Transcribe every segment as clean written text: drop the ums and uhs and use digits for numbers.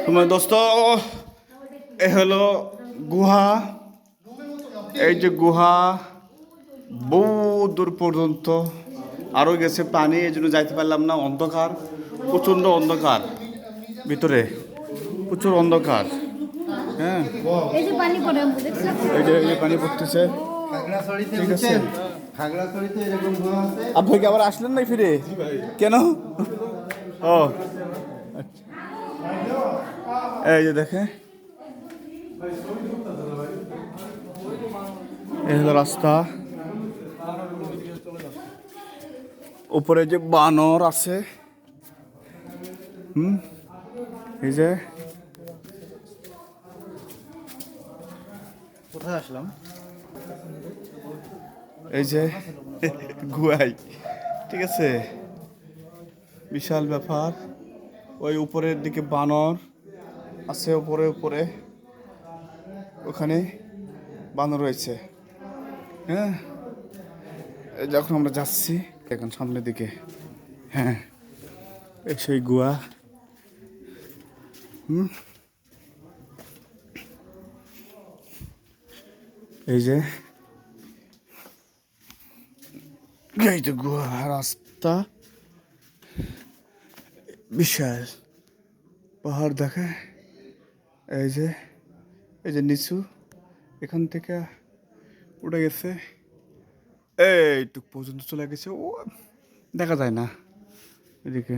তোমার দোস্ত এ হলো গুহা। এই যে গুহা বহু দূর পর্যন্ত, আরও গেছে পানি, এই জন্য যাইতে পারলাম না। অন্ধকার, প্রচণ্ড অন্ধকার, ভিতরে প্রচুর অন্ধকার। হ্যাঁ, এই যে পানি পড়তেছে। ঠিক আছে, আপনি কি আবার আসলেন নাই ফিরে? কেন? ও এই যে দেখে, এই হলো রাস্তা। উপরে যে বানর আছে, এই যে কোথায় আসলাম? এই যে গুয়াই, ঠিক আছে, বিশাল ব্যাপার। ওই উপরের দিকে বানর আছে, উপরে উপরে ওখানে বানর রয়েছে। হ্যাঁ, যখন আমরা যাচ্ছি এখন সামনের দিকে, হ্যাঁ সেই গুয়া। এই যে এই তো গুহা রাস্তা, বিশাল পাহাড় দেখে। এই যে নিচু, এখান থেকে উঠে গেছে এইটুক পর্যন্ত চলে গেছে, ও দেখা যায় না এদিকে।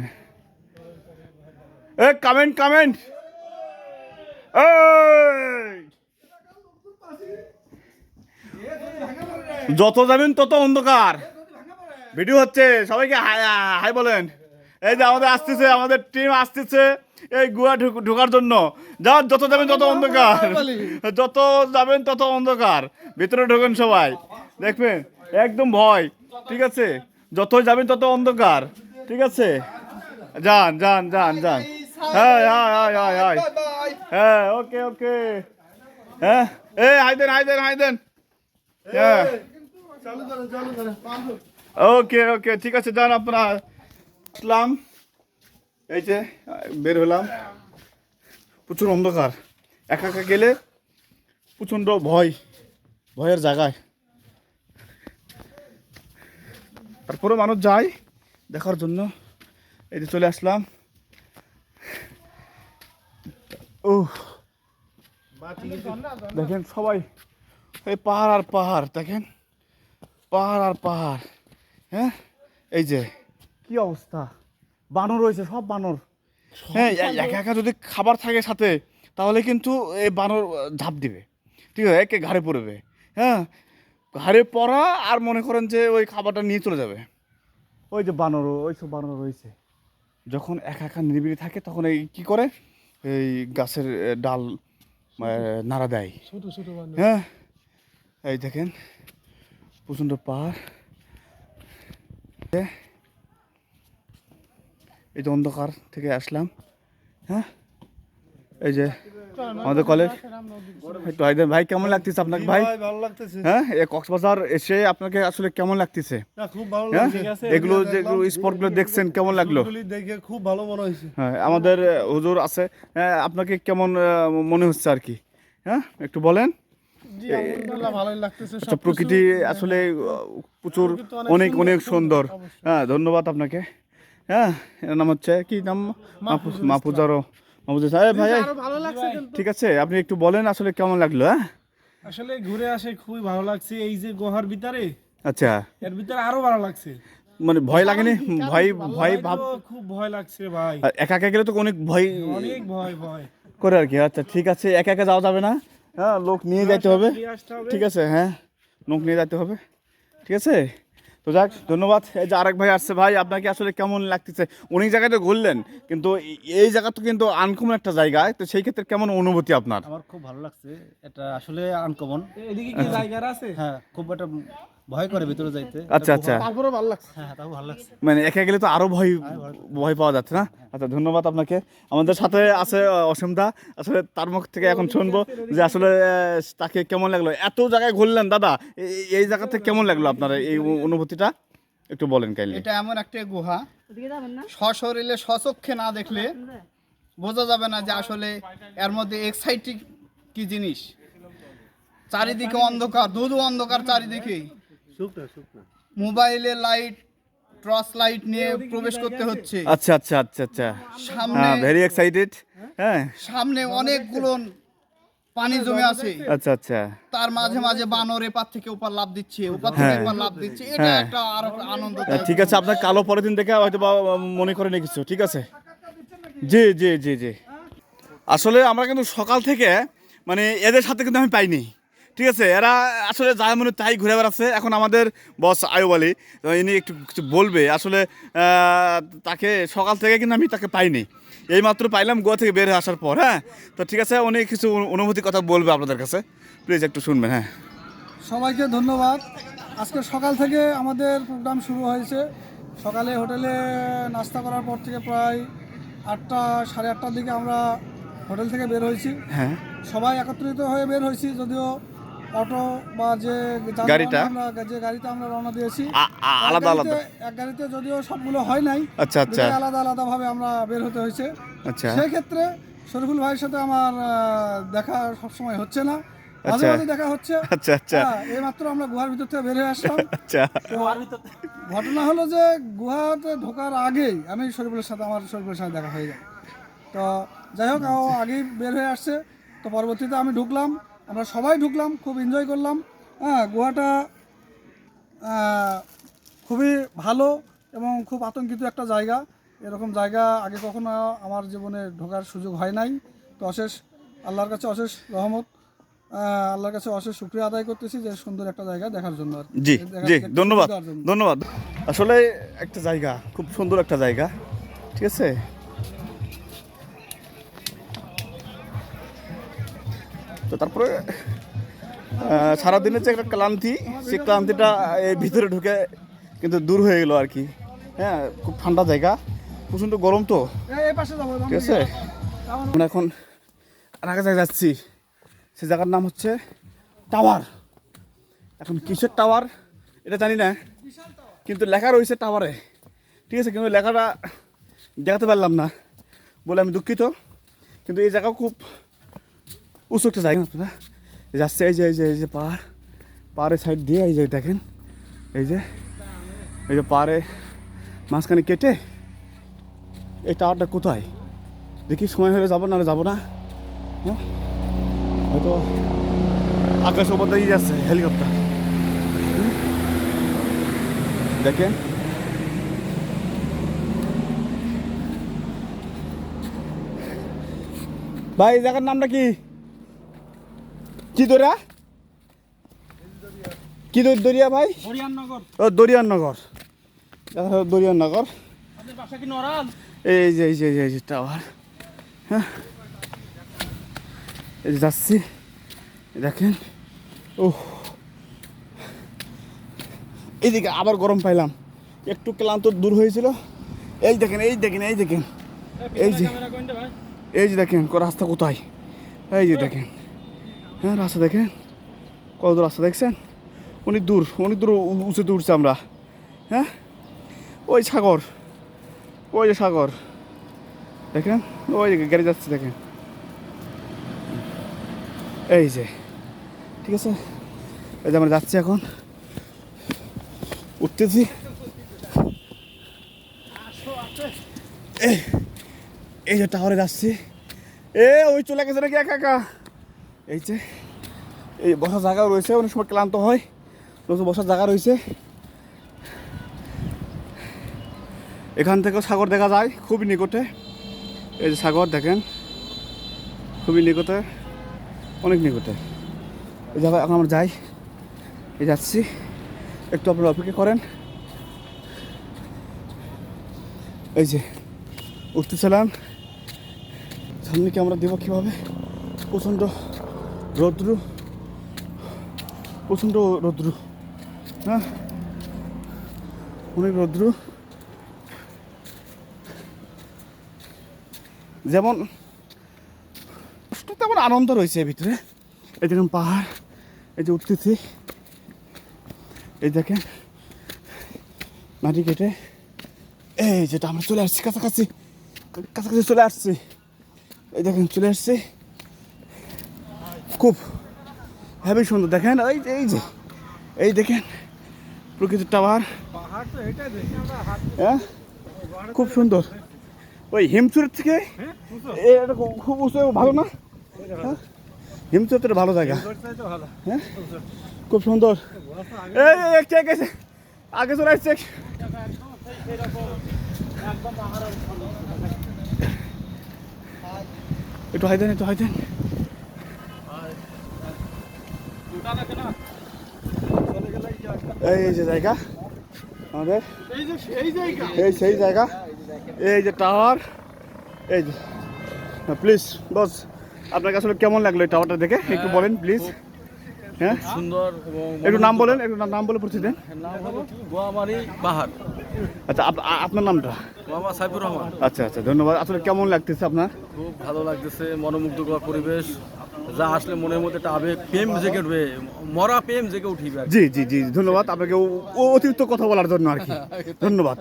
কামেন্ট কামেন্ট, যত যাবেন তত অন্ধকার। ভিডিও হচ্ছে, সবাইকে হাই বলেন। এই যে আমাদের আসতেছে, আমাদের টিম আসতেছে এই গুহা ঢোকার জন্য। যত যাবেন তত অন্ধকার, যত যাবেন তত অন্ধকার। ভিতরে ঢোকেন সবাই, দেখবেন একদম ভয়। ঠিক আছে, যত যাবেন তত অন্ধকার। ঠিক আছে, যান যান যান যান। হ্যাঁ হ্যাঁ হ্যাঁ হ্যাঁ হ্যাঁ হ্যাঁ, ওকে ওকে। হ্যাঁ, এই হাই দেন হাই দেন হাই দেন। হ্যাঁ, ওকে ওকে, ঠিক আছে, যান আপনারা। আসলাম, এই যে বের হলাম, প্রচুর অন্ধকার। একা একা গেলে প্রচণ্ড ভয়, ভয়ের জায়গায়। তারপরে মানুষ যায় দেখার জন্য। এই যে চলে আসলাম। ও দেখেন সবাই, এই পাহাড় আর পাহাড়, দেখেন পাহাড় আর পাহাড়। হ্যাঁ, এই যে কি অবস্থা, বানর রয়েছে, সব বানর। হ্যাঁ, একা একা যদি খাবার থাকে সাথে, তাহলে কিন্তু এই বানর ঝাঁপ দিবে। ঠিক আছে, একে ঘাড়ে পড়বে। হ্যাঁ, ঘাড়ে পড়া আর মনে করেন যে ওই খাবারটা নিয়ে চলে যাবে। ওই যে বানর, ওই সব বানর রয়েছে। যখন একা একা নিরিবিলি থাকে তখন এই কী করে, এই গাছের ডাল নাড়া দেয়। হ্যাঁ, এই দেখেন প্রচণ্ড পাহাড়। এই যে অন্ধকার থেকে আসলাম। হ্যাঁ, এই যে আমাদের কলেজ। একটু আইদেন ভাই, কেমন লাগতেছে আপনাকে ভাই? ভালো লাগতেছে। হ্যাঁ, এই কক্সবাজার এসে আপনাকে আসলে কেমন লাগতেছে? খুব ভালো হ্যাঁ, লাগছে। এগুলো যেগুলো স্পটগুলো দেখছেন কেমন লাগলো? দেখে খুব ভালো মনে হয়েছে। হ্যাঁ, আমাদের হুজুর আছে, হ্যাঁ, আপনাকে কেমন মনে হচ্ছে আর কি? হ্যাঁ, একটু বলেন। জি, আলহামদুলিল্লাহ ভালোই লাগতেছে। আচ্ছা, প্রকৃতি আসলে প্রচুর, অনেক অনেক সুন্দর। হ্যাঁ, ধন্যবাদ আপনাকে। হ্যাঁ, এর নাম হচ্ছে কি নাম? মাহফুজারও। মাহফুজা ভাই, আরো ভালো লাগছে কিন্তু। ঠিক আছে, আপনি একটু বলেন আসলে কেমন লাগলো? হ্যাঁ, আসলে ঘুরে আসে খুবই ভালো লাগছে। এই যে গুহার ভিতরে, আচ্ছা, এর ভিতরে আরো ভালো লাগছে। মানে ভয় লাগেনি? ভয় ভয় ভাব, খুব ভয় লাগছে ভাই, একা একা গেলে তো অনেক ভয় অনেক ভয় ভয় করে আর কি। আচ্ছা ঠিক আছে, একা একা যাওয়া যাবে না। হ্যাঁ, লোক নিয়ে যাইতে হবে। ঠিক আছে, হ্যাঁ, লোক নিয়ে যেতে হবে। ঠিক আছে, তো যাক, ধন্যবাদ। এই যে আরেক ভাই আসছে। ভাই, আপনাকে আসলে কেমন লাগতেছে? অনেক জায়গায় তো ঘুরলেন, কিন্তু এই জায়গা তো কিন্তু আনকমন একটা জায়গা, তো সেই ক্ষেত্রে কেমন অনুভূতি আপনার? আমার খুব ভালো লাগছে, এটা আসলে আনকমন। এদিকে কি জায়গা আছে? হ্যাঁ, খুব একটা ভয় করে ভিতরে যাইতে। আচ্ছা আচ্ছা, তারপরে ভালো লাগছে। হ্যাঁ, তাও ভালো লাগছে। মানে একা গেলে তো আরো ভয় ভয় পাওয়া যাচ্ছে না? আচ্ছা, ধন্যবাদ আপনাকে। আমাদের সাথে আছে অসীমদা, আসলে তার মুখ থেকে এখন শুনবো যে আসলে তাকে কেমন লাগলো। এত জায়গায় ঘুরলেন দাদা, এই জায়গা থেকে কেমন লাগলো আপনার এই অনুভূতিটা? একটু বলেন কাইলে। এটা এমন একটা গুহা সশরীরে স্বচক্ষে না দেখলে বোঝা যাবে না যে আসলে এর মধ্যে এক্সাইটিং কি জিনিস। চারিদিকে অন্ধকার, ধুধু অন্ধকার চারিদিকে। মোবাইলের লাইট, টর্চ লাইট নিয়ে প্রবেশ করতে হচ্ছে। আচ্ছা আচ্ছা আচ্ছা আচ্ছা, সামনে ভেরি এক্সাইটেড। হ্যাঁ, সামনে অনেকগুলো পানি জমে আছে। আচ্ছা আচ্ছা, তার মাঝে মাঝে বানর এপার থেকে ওপার লাফ দিচ্ছে, ওপার থেকে এপার লাফ দিচ্ছে। এটা হ্যাঁ। একটা আরো আনন্দ। ঠিক আছে, আপনার কালো পরের দিন দেখে হয়তো বা মনে করেনি কিছু, ঠিক আছে। জি জি জি জি, আসলে আমরা কিন্তু সকাল থেকে মানে এদের সাথে কিন্তু আমি পাইনি, ঠিক আছে। এরা আসলে যায় মনে তাই ঘুরে বেড়াচ্ছে। এখন আমাদের বস আয়ুব আলী, তো ইনি একটু কিছু বলবে। আসলে তাকে সকাল থেকে কিন্তু আমি তাকে পাইনি, এইমাত্র পাইলাম গোয়া থেকে বের হয়ে আসার পর। হ্যাঁ, তো ঠিক আছে, উনি কিছু অনুভূতির কথা বলবে আপনাদের কাছে, প্লিজ একটু শুনবেন। হ্যাঁ, সবাইকে ধন্যবাদ। আজকে সকাল থেকে আমাদের প্রোগ্রাম শুরু হয়েছে। সকালে হোটেলে নাস্তা করার পর থেকে প্রায় 8টা সাড়ে 8টার দিকে আমরা হোটেল থেকে বের হয়েছি। হ্যাঁ, সবাই একত্রিত হয়ে বের হয়েছি, যদিও অটো বা যে গাড়িটা? যে গাড়িতে আমরা রওনা দিয়েছি আলাদা আলাদা। এক গাড়িতে যদিও সবগুলো হয় নাই, আচ্ছা আচ্ছা আলাদা আলাদাভাবে আমরা বের হতে হয়েছে। আচ্ছা সেই ক্ষেত্রে শরীফুল ভাইয়ের সাথে আমার দেখা সবসময় হচ্ছে না, মাঝে আচ্ছা। মাঝে দেখা হচ্ছে। আচ্ছা আচ্ছা এইমাত্র আমরা গুহার ভিতর থেকে বের হয়ে আসলাম। আচ্ছা, তো ঘটনা হলো যে গুহাতে ঢোকার আগেই আমার শরীফুলের সাথে দেখা হয়ে যায়। তো যাই হোক, ও আগেই বের হয়ে আসছে। তো পরবর্তীতে আমি ঢুকলাম, আমরা সবাই ঢুকলাম, খুব এনজয় করলাম। হ্যাঁ, গুহাটা খুবই ভালো এবং খুব আতঙ্কিত একটা জায়গা। এরকম জায়গা আগে কখনো আমার জীবনে ঢোকার সুযোগ হয় নাই। তো আল্লাহর কাছে অশেষ রহমত, আল্লাহর কাছে অশেষ শুকরিয়া আদায় করতেছি যে সুন্দর একটা জায়গা দেখার জন্য আর কি। জি জি, ধন্যবাদ দেখার জন্য। ধন্যবাদ। আসলে একটা জায়গা, খুব সুন্দর একটা জায়গা, ঠিক আছে। তো তারপরে সারাদিনের যে একটা ক্লান্তি, সেই ক্লান্তিটা এই ভিতরে ঢুকে কিন্তু দূর হয়ে গেল আর কি। হ্যাঁ, খুব ঠান্ডা জায়গা, প্রচণ্ড গরম তো, এই পাশে যাবো, ঠিক আছে। আমরা এখন আর আগে জায়গায় যাচ্ছি, সে জায়গার নাম হচ্ছে টাওয়ার। এখন কিসের টাওয়ার এটা জানি না, কিন্তু লেখা রয়েছে টাওয়ারে, ঠিক আছে। কিন্তু লেখাটা দেখাতে পারলাম না বলে আমি দুঃখিত। কিন্তু এই জায়গা খুব উঁচু একটা জায়গা। আপনারা যাচ্ছে এই যে পাহাড়ের সাইড দিয়ে, এই যে দেখেন, এই যে পাহাড়ে মাঝখানে কেটে এই টাওয়ারটা কোথায় দেখি, সময় হলে যাবো, নাহলে যাবো না। হ্যাঁ, হয়তো আকাশ ওপর দিয়ে যাচ্ছে হেলিকপ্টার, দেখেন। ভাই, এই জায়গার নামটা কি? কি দরিয়া? কি দরিয়া ভাই? ও, দরিয়ানগর। দরিয়ানগর। এই যে টাওয়ার। হ্যাঁ, এই যে যাচ্ছি, দেখেন। ও, এইদিকে আবার গরম পাইলাম, একটু ক্লান্ত দূর হয়েছিল। এই দেখেন এই দেখেন এই দেখেন, এই যে দেখেন রাস্তা কোথায়, এই যে দেখেন। হ্যাঁ, রাস্তা দেখেন, কত দূর রাস্তা দেখছেন? অনেক দূর উঁচুতে উঠছে আমরা। হ্যাঁ, ওই সাগর, ওই যে সাগর দেখেন, ওই যে গাড়ি যাচ্ছে দেখেন, এই যে, ঠিক আছে। এই যে আমরা যাচ্ছি, এখন উঠতেছি। এই যে টাওয়ারে যাচ্ছি। ওই চলে গেছে নাকি একা একা? এই যে এই বসার জায়গা রয়েছে, অনেক সময় ক্লান্ত হয়, বসার জায়গা রয়েছে। এখান থেকেও সাগর দেখা যায় খুবই নিকটে। এই যে সাগর দেখেন, খুবই নিকটে, অনেক নিকটে। এই জায়গায় এখন আমরা যাই, এই যাচ্ছি, একটু আপনারা অপেক্ষা করেন। এই যে উঠতেছিলাম, সামনে কি আমরা দেবো কীভাবে? প্রচণ্ড রৌদ্র, হ্যাঁ, অনেক রৌদ্র। যেমন তেমন আনন্দ রয়েছে এর ভিতরে। এই দেখেন পাহাড়, এই যে উঠতেছি, এই দেখেন মাটি কেটে এই যেটা আমরা চলে আসছি কাছাকাছি কাছাকাছি চলে আসছি এই দেখেন চলে আসছি খুব হেবি সুন্দর দেখেন এই দেখেন প্রকৃতির টাওয়ার পাহাড় তো এটাই দেখি আমরা হ্যাঁ খুব সুন্দর ওই হিমচুরের থেকে এটা খুব উঁচু ভালো না হ্যাঁ? হিমচুরের ভালো জায়গা ভালো হ্যাঁ খুব সুন্দর এই একটা গেছে আগে চলে আসছে একটু হাই দেন এই যে জায়গা আমাদের এই সেই জায়গা এই যে টাওয়ার এই যে প্লিজ বস আপনার কাছে কেমন লাগলো এই টাওয়ারটা দেখে একটু বলেন প্লিজ হ্যাঁ সুন্দর এবং একটু নাম বলেন নাম বলে পরিচয় দেন নাম হলো গোয়ামারি পাহাড়। আচ্ছা আপনার নামটা মোহাম্মদ সাইফুর রহমান। আচ্ছা ধন্যবাদ আসলে কেমন লাগতেছে আপনার খুব ভালো লাগতেছে, মনোমুগ্ধকর পরিবেশ, যা আসলে মনের মধ্যে একটা আবেগ, প্রেম জেগে উঠবে, মরা প্রেম জেগে উঠিবে আর কি। জি ধন্যবাদ আপনাকে অতিরিক্ত কথা বলার জন্য আর কি ধন্যবাদ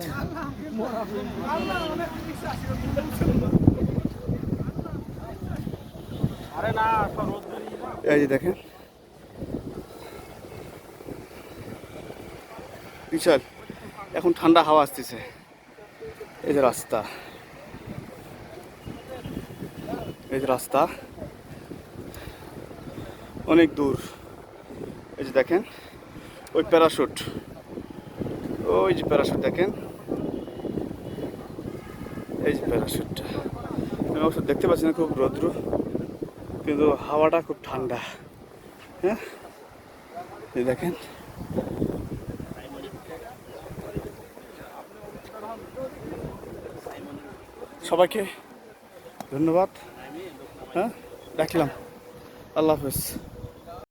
এই যে দেখেন বিশাল এখন ঠান্ডা হাওয়া আসতেছে এই যে রাস্তা অনেক দূর এই যে দেখেন ওই প্যারাশুট দেখেন এই যে প্যারাশুটটা আমি অবশ্য দেখতে পাচ্ছি না খুব রৌদ্র কিন্তু হাওয়াটা খুব ঠান্ডা হ্যাঁ এই দেখেন সবাইকে ধন্যবাদ হ্যাঁ রাখলাম আল্লাহ হাফেজ